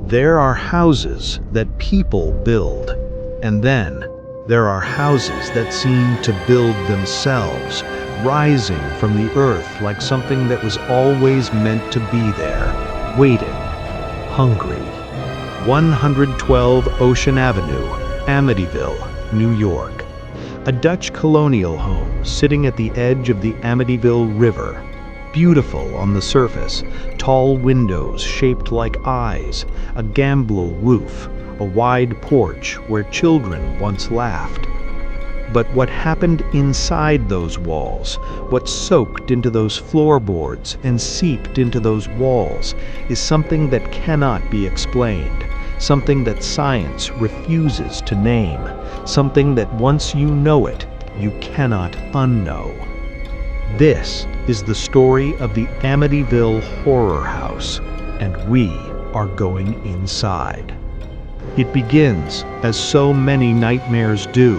There are houses that people build, and then there are houses that seem to build themselves, rising from the earth like something that was always meant to be there, waiting, hungry. 112 Ocean Avenue, Amityville, New York. A Dutch colonial home sitting at the edge of the Amityville River. Beautiful on the surface, tall windows shaped like eyes, a gambrel roof, a wide porch where children once laughed. But what happened inside those walls, what soaked into those floorboards and seeped into those walls, is something that cannot be explained, something that science refuses to name, something that once you know it, you cannot unknow. This is the story of the Amityville Horror House, and we are going inside. It begins, as so many nightmares do,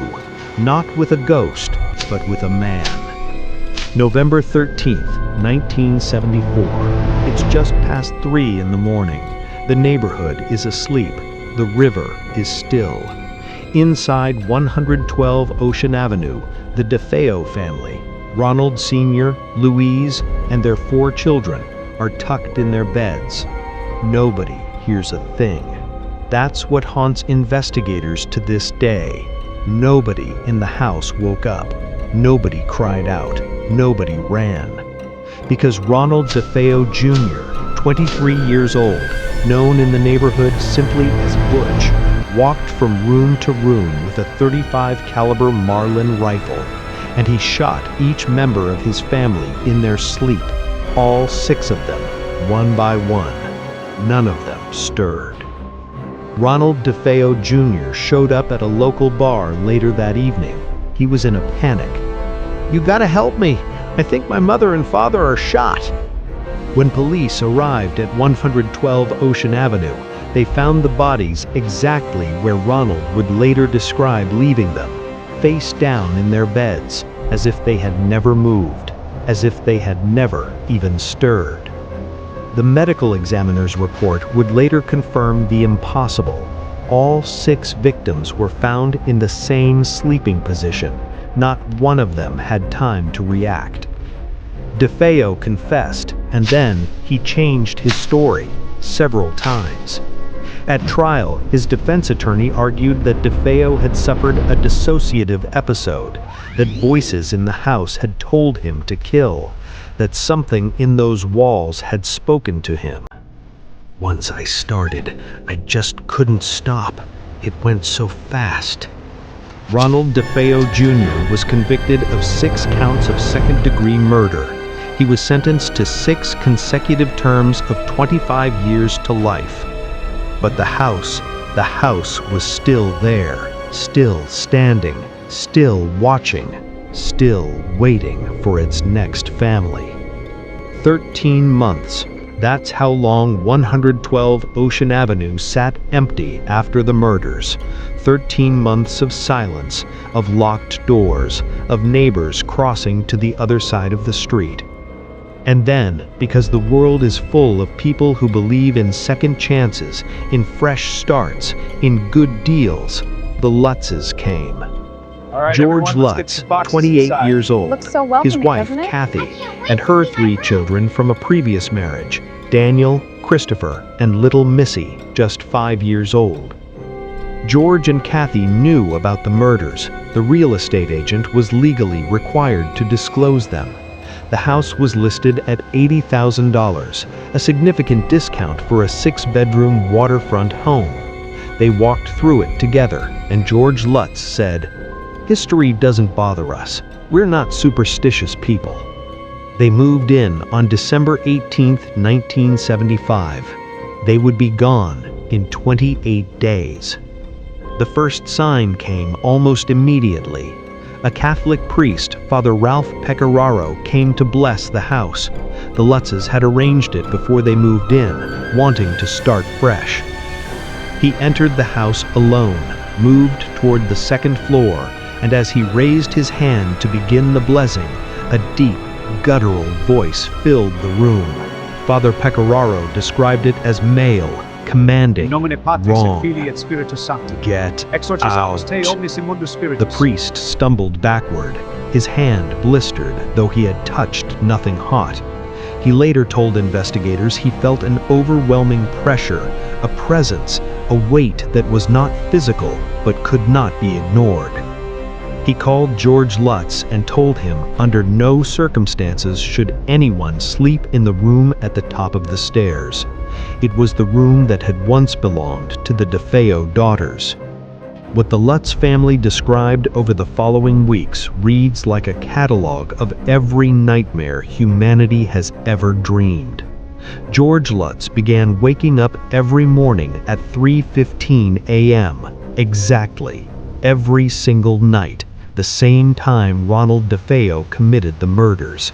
not with a ghost, but with a man. November 13th, 1974. It's just past 3 in the morning. The neighborhood is asleep. The river is still. Inside 112 Ocean Avenue, the DeFeo family, Ronald Sr., Louise, and their 4 children, are tucked in their beds. Nobody hears a thing. That's what haunts investigators to this day. Nobody in the house woke up. Nobody cried out. Nobody ran. Because Ronald DeFeo Jr., 23 years old, known in the neighborhood simply as Butch, walked from room to room with a .35 caliber Marlin rifle, and he shot each member of his family in their sleep, all 6 of them, one by one. None of them stirred. Ronald DeFeo Jr. showed up at a local bar later that evening. He was in a panic. "You gotta help me. I think my mother and father are shot." When police arrived at 112 Ocean Avenue, they found the bodies exactly where Ronald would later describe leaving them, face down in their beds, as if they had never moved, as if they had never even stirred. The medical examiner's report would later confirm the impossible. All 6 victims were found in the same sleeping position. Not one of them had time to react. DeFeo confessed, and then he changed his story several times. At trial, his defense attorney argued that DeFeo had suffered a dissociative episode, that voices in the house had told him to kill, that something in those walls had spoken to him. "Once I started, I just couldn't stop. It went so fast." Ronald DeFeo Jr. was convicted of 6 counts of second-degree murder. He was sentenced to 6 consecutive terms of 25 years to life. But the house was still there, still standing, still watching, still waiting for its next family. 13 months. That's how long 112 Ocean Avenue sat empty after the murders. 13 months of silence, of locked doors, of neighbors crossing to the other side of the street. And then, because the world is full of people who believe in second chances, in fresh starts, in good deals, the Lutzes came. George Lutz, 28 years old, his wife, Kathy, and her 3 children from a previous marriage, Daniel, Christopher, and little Missy, just 5 years old. George and Kathy knew about the murders. The real estate agent was legally required to disclose them. The house was listed at $80,000, a significant discount for a 6-bedroom waterfront home. They walked through it together, and George Lutz said, "History doesn't bother us. We're not superstitious people." They moved in on December 18, 1975. They would be gone in 28 days. The first sign came almost immediately. A Catholic priest, Father Pecoraro, came to bless the house. The Lutzes had arranged it before they moved in, wanting to start fresh. He entered the house alone, moved toward the 2nd floor, and as he raised his hand to begin the blessing, a deep, guttural voice filled the room. Father Pecoraro described it as male, commanding, Wrong. Get out. The priest stumbled backward, his hand blistered, though he had touched nothing hot. He later told investigators he felt an overwhelming pressure, a presence, a weight that was not physical but could not be ignored. He called George Lutz and told him under no circumstances should anyone sleep in the room at the top of the stairs. It was the room that had once belonged to the DeFeo daughters. What the Lutz family described over the following weeks reads like a catalog of every nightmare humanity has ever dreamed. George Lutz began waking up every morning at 3:15 a.m. exactly, every single night, the same time Ronald DeFeo committed the murders.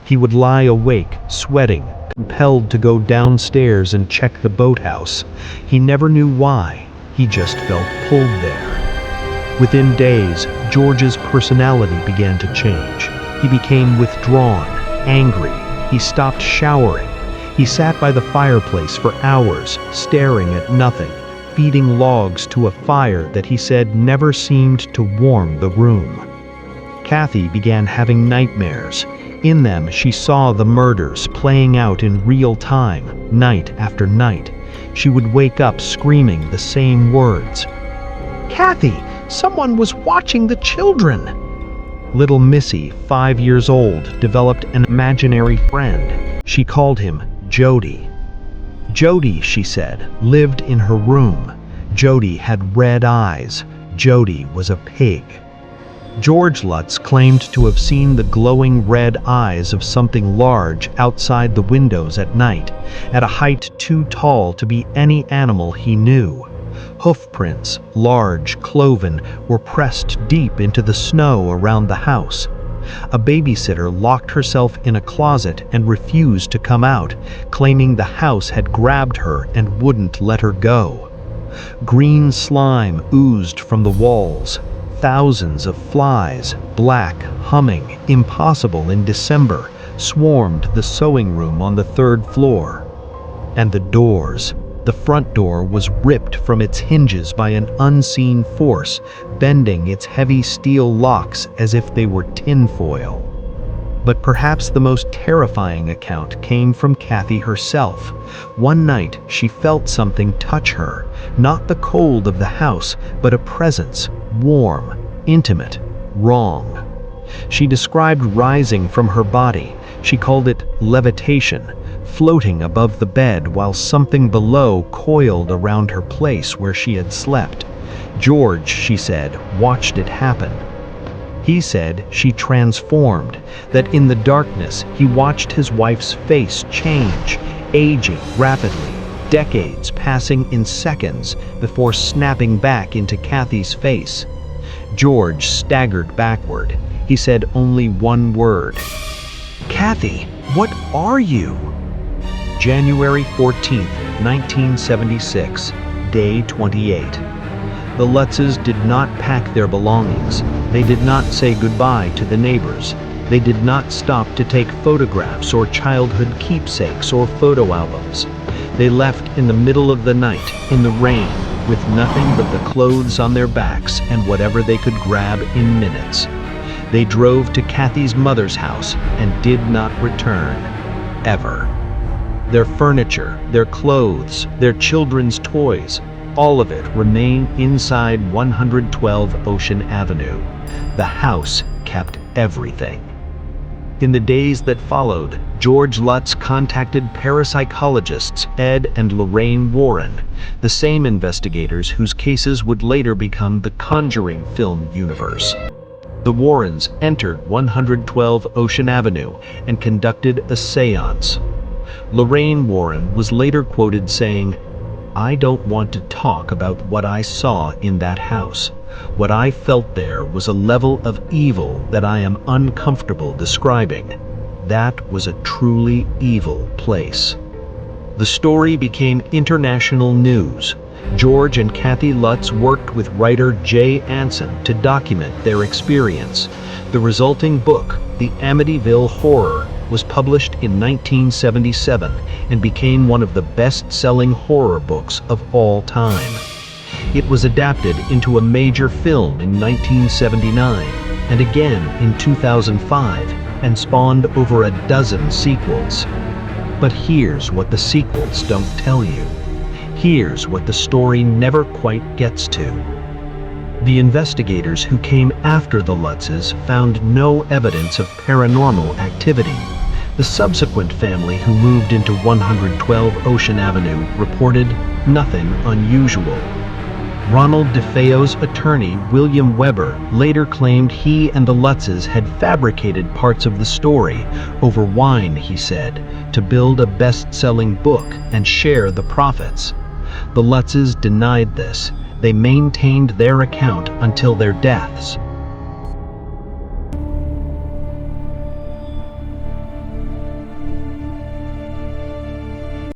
He would lie awake, sweating, compelled to go downstairs and check the boathouse. He never knew why, he just felt pulled there. Within days, George's personality began to change. He became withdrawn, angry. He stopped showering. He sat by the fireplace for hours, staring at nothing, feeding logs to a fire that he said never seemed to warm the room. Kathy began having nightmares. In them, she saw the murders playing out in real time, night after night. She would wake up screaming the same words. "Kathy, someone was watching the children!" Little Missy, 5 years old, developed an imaginary friend. She called him Jodie. Jodie, she said, lived in her room. Jodie had red eyes. Jodie was a pig. George Lutz claimed to have seen the glowing red eyes of something large outside the windows at night, at a height too tall to be any animal he knew. Hoof prints, large, cloven, were pressed deep into the snow around the house. A babysitter locked herself in a closet and refused to come out, claiming the house had grabbed her and wouldn't let her go. Green slime oozed from the walls. Thousands of flies, black, humming, impossible in December, swarmed the sewing room on the 3rd floor. And the doors. The front door was ripped from its hinges by an unseen force, bending its heavy steel locks as if they were tinfoil. But perhaps the most terrifying account came from Kathy herself. One night, she felt something touch her, not the cold of the house, but a presence, warm, intimate, wrong. She described rising from her body. She called it levitation, floating above the bed while something below coiled around her place where she had slept. George, she said, watched it happen. He said she transformed, that in the darkness he watched his wife's face change, aging rapidly, decades passing in seconds before snapping back into Kathy's face. George staggered backward. He said only one word. "Kathy, what are you?" January 14th, 1976, day 28. The Lutzes did not pack their belongings. They did not say goodbye to the neighbors. They did not stop to take photographs or childhood keepsakes or photo albums. They left in the middle of the night, in the rain, with nothing but the clothes on their backs and whatever they could grab in minutes. They drove to Kathy's mother's house and did not return, ever. Their furniture, their clothes, their children's toys, all of it remained inside 112 Ocean Avenue. The house kept everything. In the days that followed, George Lutz contacted parapsychologists Ed and Lorraine Warren, the same investigators whose cases would later become the Conjuring film universe. The Warrens entered 112 Ocean Avenue and conducted a séance. Lorraine Warren was later quoted saying, "I don't want to talk about what I saw in that house. What I felt there was a level of evil that I am uncomfortable describing. That was a truly evil place." The story became international news. George and Kathy Lutz worked with writer Jay Anson to document their experience. The resulting book, The Amityville Horror, was published in 1977 and became one of the best-selling horror books of all time. It was adapted into a major film in 1979 and again in 2005 and spawned over a dozen sequels. But here's what the sequels don't tell you. Here's what the story never quite gets to. The investigators who came after the Lutzes found no evidence of paranormal activity. The subsequent family who moved into 112 Ocean Avenue reported nothing unusual. Ronald DeFeo's attorney, William Weber, later claimed he and the Lutzes had fabricated parts of the story over wine, he said, to build a best-selling book and share the profits. The Lutzes denied this. They maintained their account until their deaths.